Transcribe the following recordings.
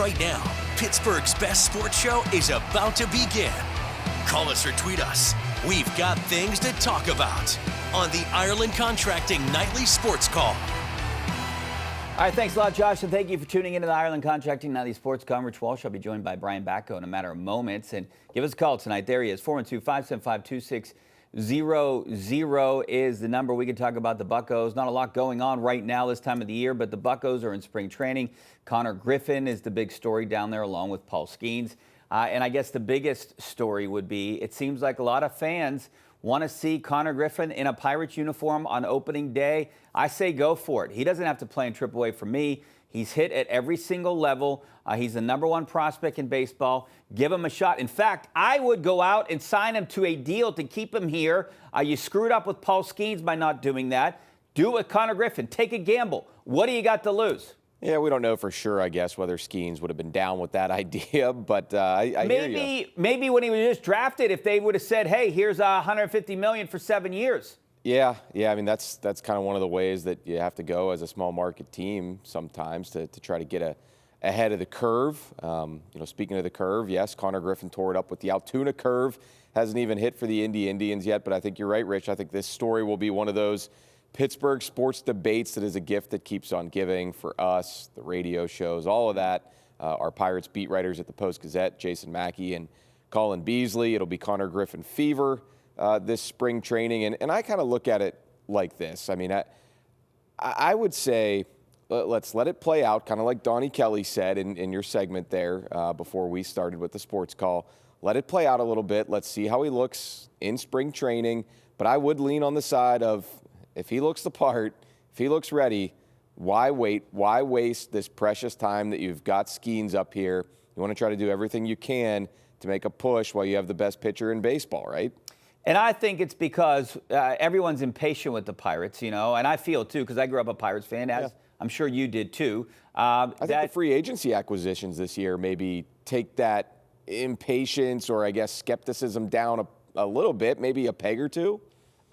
right now. Pittsburgh's best sports show is about to begin. Call us or tweet us. We've got things to talk about on the Ireland Contracting Nightly Sports Call. All right, thanks a lot, Josh, and thank you for tuning into the Ireland Contracting Nightly Sports Call. Rich Walsh. I'll be joined by Brian Batko in a matter of moments. And give us a call tonight. There he is, 412-575-2600 is the number. We can talk about the Buccos. Not a lot going on right now this time of the year, but the Buccos are in spring training. Connor Griffin is the big story down there, along with Paul Skeens. And I guess the biggest story would be, it seems like a lot of fans want to see Connor Griffin in a Pirates uniform on opening day. I say go for it. He doesn't have to play in AAA for me. He's hit at every single level. He's the #1 prospect in baseball. Give him a shot. In fact, I would go out and sign him to a deal to keep him here. You screwed up with Paul Skeens by not doing that. Do it with Connor Griffin. Take a gamble. What do you got to lose? Yeah, we don't know for sure, I guess, whether Skeens would have been down with that idea, but I hear you. Maybe when he was just drafted, if they would have said, hey, here's $150 million for 7 years. Yeah. I mean, that's kind of one of the ways that you have to go as a small market team sometimes to try to get ahead of the curve. Speaking of the curve, yes, Connor Griffin tore it up with the Altoona curve. Hasn't even hit for the Indians yet, but I think you're right, Rich. I think this story will be one of those Pittsburgh sports debates that is a gift that keeps on giving for us, the radio shows, all of that. Our Pirates beat writers at the Post-Gazette, Jason Mackey and Colin Beasley. It'll be Connor Griffin fever this spring training. And I kind of look at it like this. I mean, I would say let's let it play out, kind of like Donnie Kelly said in your segment there before we started with the sports call. Let it play out a little bit. Let's see how he looks in spring training. But I would lean on the side of, if he looks the part, if he looks ready, why wait? Why waste this precious time that you've got Skeens up here? You want to try to do everything you can to make a push while you have the best pitcher in baseball, right? And I think it's because everyone's impatient with the Pirates, and I feel too, because I grew up a Pirates fan, as I'm sure you did too. I think the free agency acquisitions this year maybe take that impatience or, I guess, skepticism down a little bit, maybe a peg or two.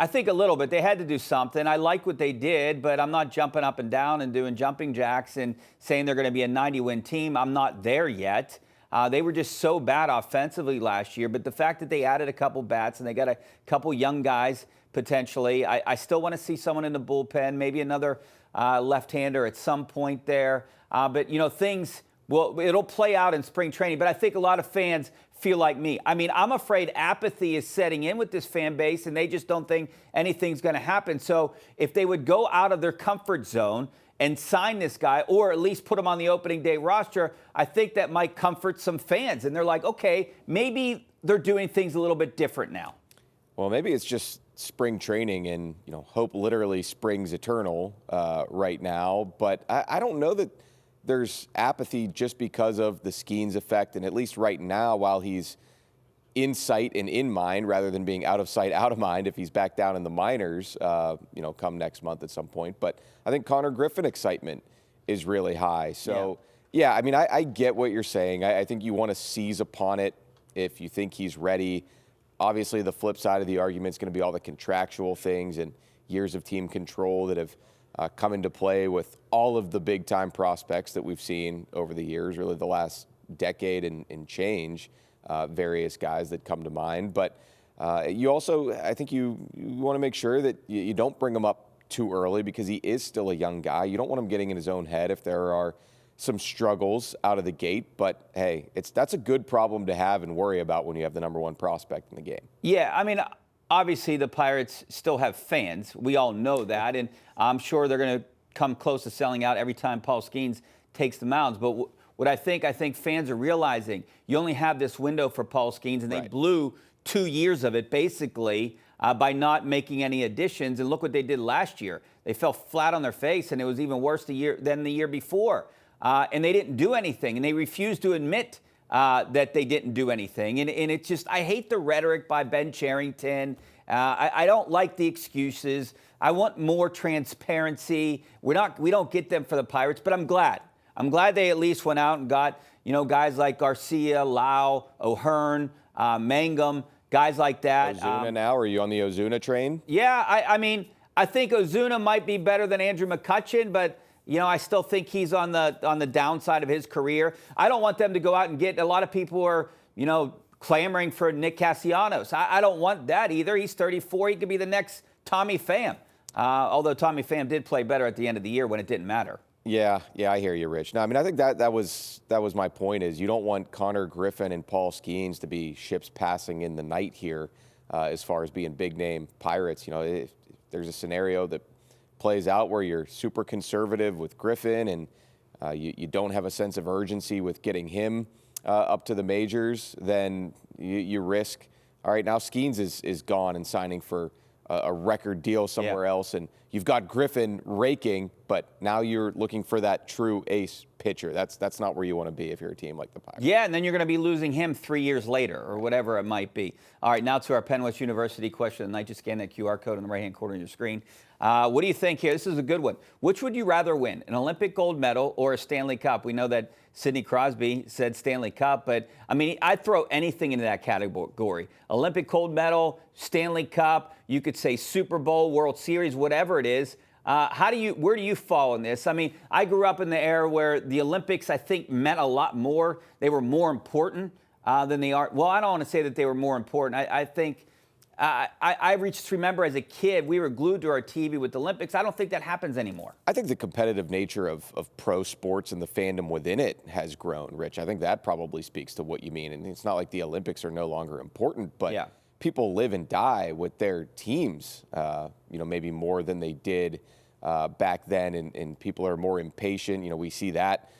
I think a little bit. They had to do something. I like what they did, but I'm not jumping up and down and doing jumping jacks and saying they're going to be a 90-win team. I'm not there yet. They were just so bad offensively last year, but the fact that they added a couple bats and they got a couple young guys potentially, I still want to see someone in the bullpen, maybe another left-hander at some point there. But, things, it'll play out in spring training, but I think a lot of fans feel like me. I mean, I'm afraid apathy is setting in with this fan base, and they just don't think anything's going to happen. So if they would go out of their comfort zone and sign this guy, or at least put him on the opening day roster, I think that might comfort some fans. And they're like, okay, maybe they're doing things a little bit different now. Well, maybe it's just spring training and, hope literally springs eternal right now. But I don't know that there's apathy just because of the Skeens effect, and at least right now, while he's in sight and in mind rather than being out of sight, out of mind if he's back down in the minors, come next month at some point. But I think Connor Griffin excitement is really high. So, yeah, I mean, I get what you're saying. I think you want to seize upon it if you think he's ready. Obviously, the flip side of the argument is going to be all the contractual things and years of team control that have come into play with all of the big-time prospects that we've seen over the years, really the last decade and change, various guys that come to mind. But you also, I think you want to make sure that you don't bring him up too early because he is still a young guy. You don't want him getting in his own head if there are some struggles out of the gate. But, hey, that's a good problem to have and worry about when you have the #1 prospect in the game. Yeah, I mean, obviously, the Pirates still have fans. We all know that, and I'm sure they're going to come close to selling out every time Paul Skeens takes the mounds. But what I think fans are realizing, you only have this window for Paul Skeens, and they blew 2 years of it, basically, by not making any additions. And look what they did last year. They fell flat on their face, and it was even worse than the year before. And they didn't do anything, and they refused to admit that they didn't do anything. And it's just, I hate the rhetoric by Ben Cherington. I don't like the excuses. I want more transparency. We don't get them for the Pirates, but I'm glad. I'm glad they at least went out and got, guys like Garcia, Lau, O'Hearn, Mangum, guys like that. Ozuna now? Are you on the Ozuna train? Yeah, I mean, I think Ozuna might be better than Andrew McCutchen, but You know, I still think he's on the downside of his career. I don't want them to go out and get, a lot of people are, you know, clamoring for Nick Castellanos. I don't want that either. He's 34. He could be the next Tommy Pham. Although Tommy Pham did play better at the end of the year when it didn't matter. Yeah, I hear you, Rich. No, I mean, I think that was my point. Is you don't want Connor Griffin and Paul Skeens to be ships passing in the night here, as far as being big name Pirates. You know, if there's a scenario that plays out where you're super conservative with Griffin and you don't have a sense of urgency with getting him up to the majors, then you risk, all right, now Skeens is gone and signing for a record deal somewhere else, and you've got Griffin raking, but now you're looking for that true ace pitcher. That's not where you want to be if you're a team like the Pirates. Yeah, and then you're going to be losing him 3 years later or whatever it might be. All right, now to our Penn West University question of the night. Just scan that QR code on the right-hand corner of your screen. What do you think here? This is a good one. Which would you rather win, an Olympic gold medal or a Stanley Cup? We know that Sidney Crosby said Stanley Cup, but, I mean, I'd throw anything into that category. Olympic gold medal, Stanley Cup, you could say Super Bowl, World Series, whatever it is. Where do you fall in this? I mean, I grew up in the era where the Olympics, I think, meant a lot more. They were more important than they are. Well, I don't want to say that they were more important. I think I remember as a kid, we were glued to our TV with the Olympics. I don't think that happens anymore. I think the competitive nature of pro sports and the fandom within it has grown, Rich. I think that probably speaks to what you mean. And it's not like the Olympics are no longer important, but people live and die with their teams, you know, maybe more than they did back then. And people are more impatient. You know, we see that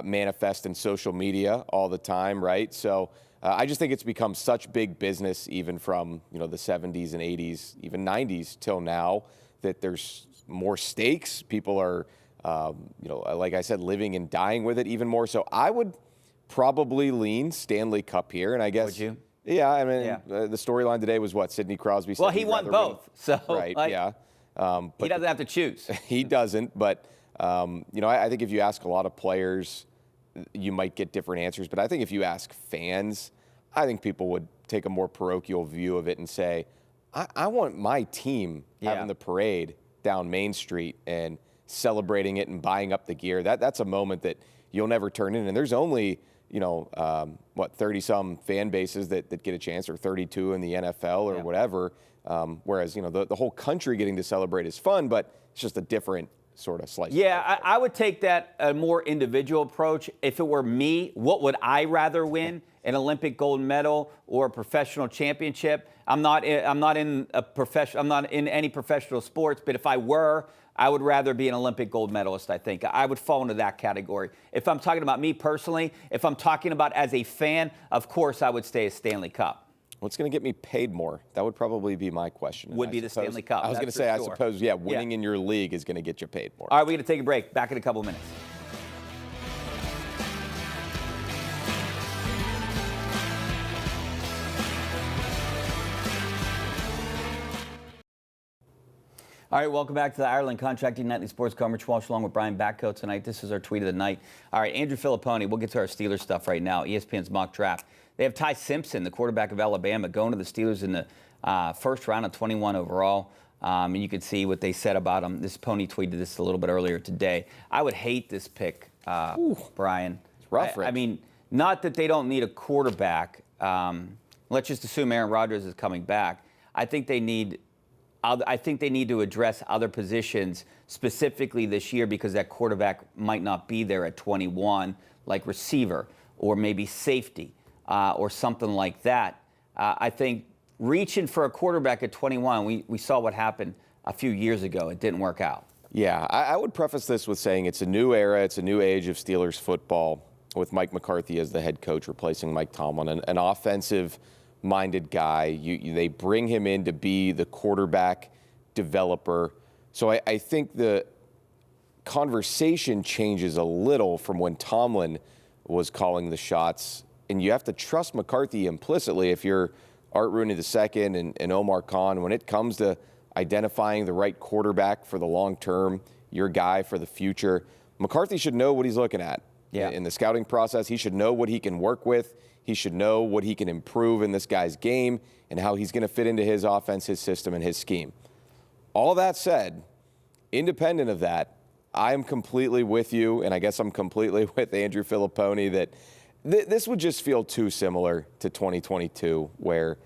manifest in social media all the time, right? So I just think it's become such big business, even from, you know, the 70s and 80s, even 90s till now, that there's more stakes. People are, you know, like I said, living and dying with it even more. So I would probably lean Stanley Cup here. And I guess. Would you? Yeah, I mean, the storyline today was what? Sidney Crosby said. Well, he won both. So, right, but he doesn't have to choose. He doesn't. But, you know, I think if you ask a lot of players, you might get different answers. But I think if you ask fans, I think people would take a more parochial view of it and say, I want my team having the parade down Main Street and celebrating it and buying up the gear. That's a moment that you'll never turn in. And there's only, you know, 30-some fan bases that get a chance, or 32 in the NFL or whatever. Whereas, you know, the whole country getting to celebrate is fun, but it's just a different sort of slice. Yeah, I would take that a more individual approach. If it were me, what would I rather win? An Olympic gold medal or a professional championship? I'm not in any professional sports, but if I were, I would rather be an Olympic gold medalist, I think. I would fall into that category. If I'm talking about me personally, if I'm talking about as a fan, of course I would stay a Stanley Cup. What's going to get me paid more? That would probably be my question. Would be the Stanley Cup. I was going to say, I suppose, winning in your league is going to get you paid more. All right, we're going to take a break. Back in a couple minutes. All right, welcome back to the Ireland Contracting Nightly Sports Coverage. Walsh along with Brian Batko tonight. This is our tweet of the night. All right, Andrew Filipponi, we'll get to our Steelers stuff right now. ESPN's mock draft. They have Ty Simpson, the quarterback of Alabama, going to the Steelers in the first round of 21 overall. And you can see what they said about him. This Pony tweeted this a little bit earlier today. I would hate this pick, Brian. It's rough, Rick. I mean, not that they don't need a quarterback. Let's just assume Aaron Rodgers is coming back. I think they need to address other positions specifically this year because that quarterback might not be there at 21, like receiver or maybe safety or something like that. I think reaching for a quarterback at 21, we saw what happened a few years ago. It didn't work out. Yeah, I would preface this with saying it's a new era, it's a new age of Steelers football with Mike McCarthy as the head coach replacing Mike Tomlin, an offensive-minded guy. They bring him in to be the quarterback developer. So I think the conversation changes a little from when Tomlin was calling the shots. And you have to trust McCarthy implicitly if you're Art Rooney II and Omar Khan. When it comes to identifying the right quarterback for the long term, your guy for the future, McCarthy should know what he's looking at in the scouting process. He should know what he can work with. He should know what he can improve in this guy's game and how he's going to fit into his offense, his system, and his scheme. All that said, independent of that, I'm completely with you, and I guess I'm completely with Andrew Filipponi that this would just feel too similar to 2022, where,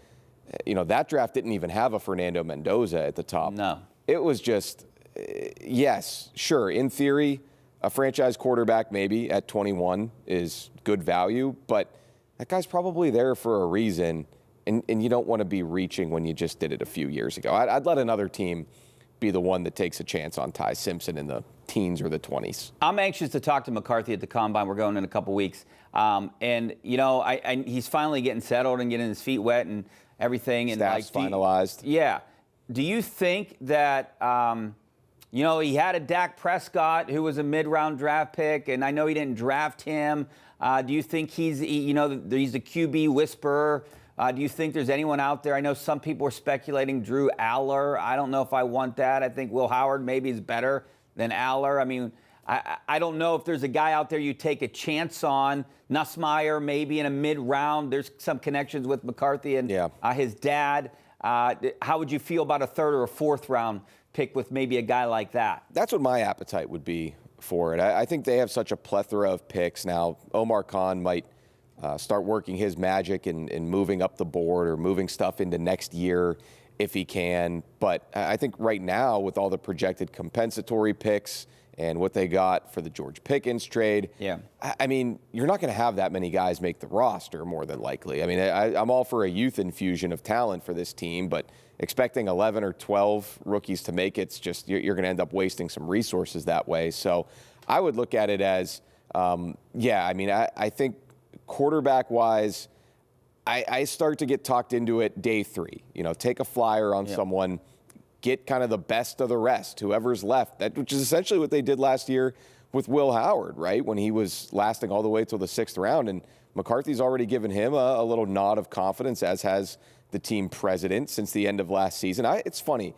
that draft didn't even have a Fernando Mendoza at the top. No. It was just, yes, sure, in theory, a franchise quarterback maybe at 21 is good value, but that guy's probably there for a reason, and you don't want to be reaching when you just did it a few years ago. I'd let another team be the one that takes a chance on Ty Simpson in the teens or the 20s. I'm anxious to talk to McCarthy at the Combine. We're going in a couple weeks. And, he's finally getting settled and getting his feet wet and everything. And Staff's finalized. Yeah. Do you think that, he had a Dak Prescott who was a mid-round draft pick, and I know he didn't draft him. Do you think he's the QB whisperer? Do you think there's anyone out there? I know some people are speculating Drew Aller. I don't know if I want that. I think Will Howard maybe is better than Aller. I mean, I don't know if there's a guy out there you take a chance on. Nussmeier maybe in a mid-round. There's some connections with McCarthy and his dad. How would you feel about a third or a fourth round pick with maybe a guy like that? That's what my appetite would be for it. I think they have such a plethora of picks now. Omar Khan might start working his magic and moving up the board or moving stuff into next year if he can. But I think right now, with all the projected compensatory picks and what they got for the George Pickens trade, I mean, you're not going to have that many guys make the roster, more than likely. I mean, I'm all for a youth infusion of talent for this team, but expecting 11 or 12 rookies to make it's just, you're going to end up wasting some resources that way. So I would look at it as, I think quarterback-wise, I start to get talked into it day 3. Take a flyer on someone, get kind of the best of the rest, whoever's left, which is essentially what they did last year with Will Howard, right, when he was lasting all the way till the 6th round. And McCarthy's already given him a little nod of confidence, as has the team president since the end of last season. It's funny.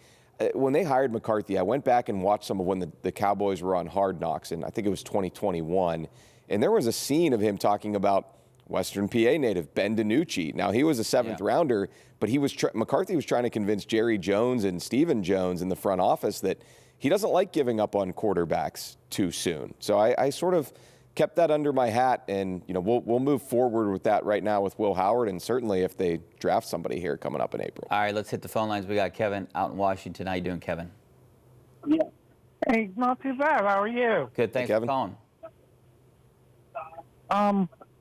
When they hired McCarthy, I went back and watched some of when the Cowboys were on Hard Knocks, and I think it was 2021. And there was a scene of him talking about Western PA native Ben DiNucci. Now, he was a 7th rounder, but McCarthy was trying to convince Jerry Jones and Stephen Jones in the front office that he doesn't like giving up on quarterbacks too soon. So I sort of kept that under my hat, and we'll move forward with that right now with Will Howard, and certainly if they draft somebody here coming up in April. All right, let's hit the phone lines. We got Kevin out in Washington. How you doing, Kevin? Yeah. Hey, not too bad. How are you? Good. Thanks for calling.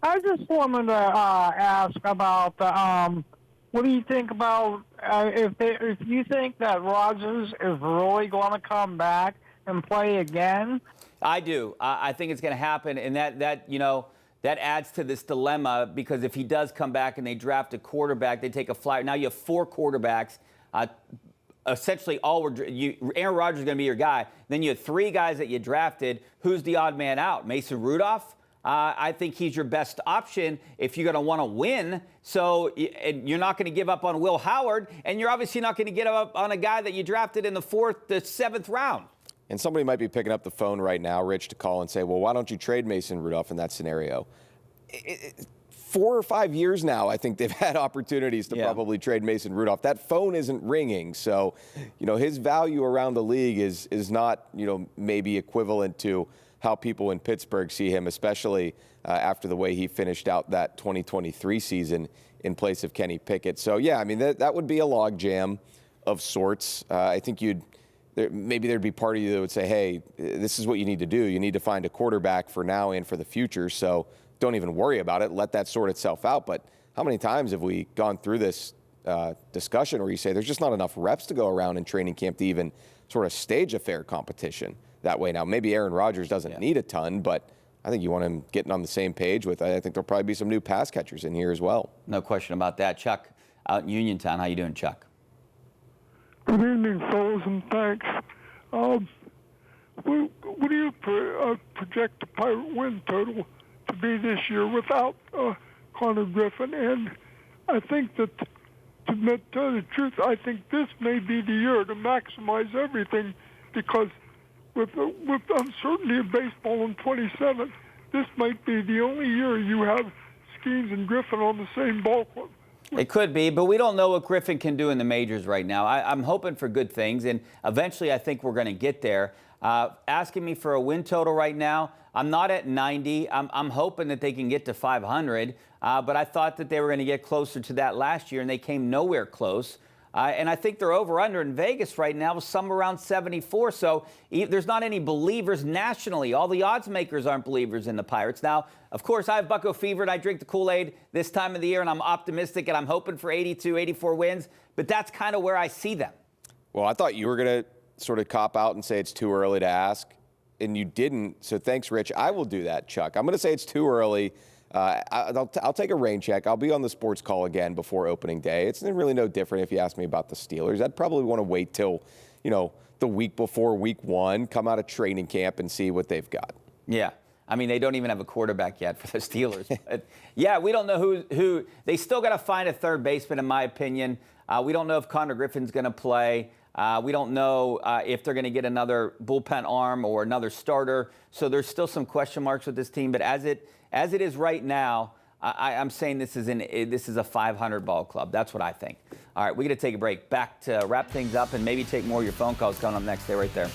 I just wanted to ask about what do you think about if you think that Rodgers is really going to come back and play again? I do. I think it's going to happen, and that adds to this dilemma, because if he does come back and they draft a quarterback, they take a flyer. Now you have 4 quarterbacks. Essentially, Aaron Rodgers is going to be your guy. Then you have 3 guys that you drafted. Who's the odd man out? Mason Rudolph? I think he's your best option if you're going to want to win. So you're not going to give up on Will Howard, and you're obviously not going to give up on a guy that you drafted in the 4th to 7th round. And somebody might be picking up the phone right now, Rich, to call and say, well, why don't you trade Mason Rudolph in that scenario? 4 or 5 years now, I think they've had opportunities to probably trade Mason Rudolph. That phone isn't ringing. So, his value around the league is not, maybe equivalent to how people in Pittsburgh see him, especially after the way he finished out that 2023 season in place of Kenny Pickett. So, that would be a logjam of sorts. I think maybe there'd be part of you that would say, hey, this is what you need to do. You need to find a quarterback for now and for the future, so don't even worry about it. Let that sort itself out. But how many times have we gone through this discussion where you say there's just not enough reps to go around in training camp to even sort of stage a fair competition that way? Now, maybe Aaron Rodgers doesn't need a ton, but I think you want him getting on the same page with, I think there'll probably be some new pass catchers in here as well. No question about that. Chuck out in Uniontown. How you doing, Chuck? Good evening, fellas, and thanks. What do you project the Pirate win total to be this year without Connor Griffin? And I think that, to tell the truth, I think this may be the year to maximize everything, because with uncertainty of baseball in 27, this might be the only year you have Skeens and Griffin on the same ball club. It could be, but we don't know what Griffin can do in the majors right now. I'm hoping for good things, and eventually I think we're going to get there. Asking me for a win total right now, I'm not at 90. I'm hoping that they can get to 500, but I thought that they were going to get closer to that last year, and they came nowhere close. And I think their over-under in Vegas right now is somewhere around 74. So there's not any believers nationally. All the odds makers aren't believers in the Pirates. Now, of course, I have Batko fever, and I drink the Kool-Aid this time of the year, and I'm optimistic, and I'm hoping for 82, 84 wins. But that's kind of where I see them. Well, I thought you were going to sort of cop out and say it's too early to ask, and you didn't. So thanks, Rich. I will do that, Chuck. I'm going to say it's too early. I'll take a rain check. I'll be on the sports call again before opening day. It's really no different if you ask me about the Steelers. I'd probably want to wait till, the week before week 1, come out of training camp and see what they've got. Yeah. I mean, they don't even have a quarterback yet for the Steelers. But yeah, we don't know who. They still got to find a third baseman, in my opinion. We don't know if Connor Griffin's going to play. We don't know if they're going to get another bullpen arm or another starter. So there's still some question marks with this team. But as it is right now, I'm saying this is a 500 ball club. That's what I think. All right, we're going to take a break. Back to wrap things up and maybe take more of your phone calls coming up next. Stay right there.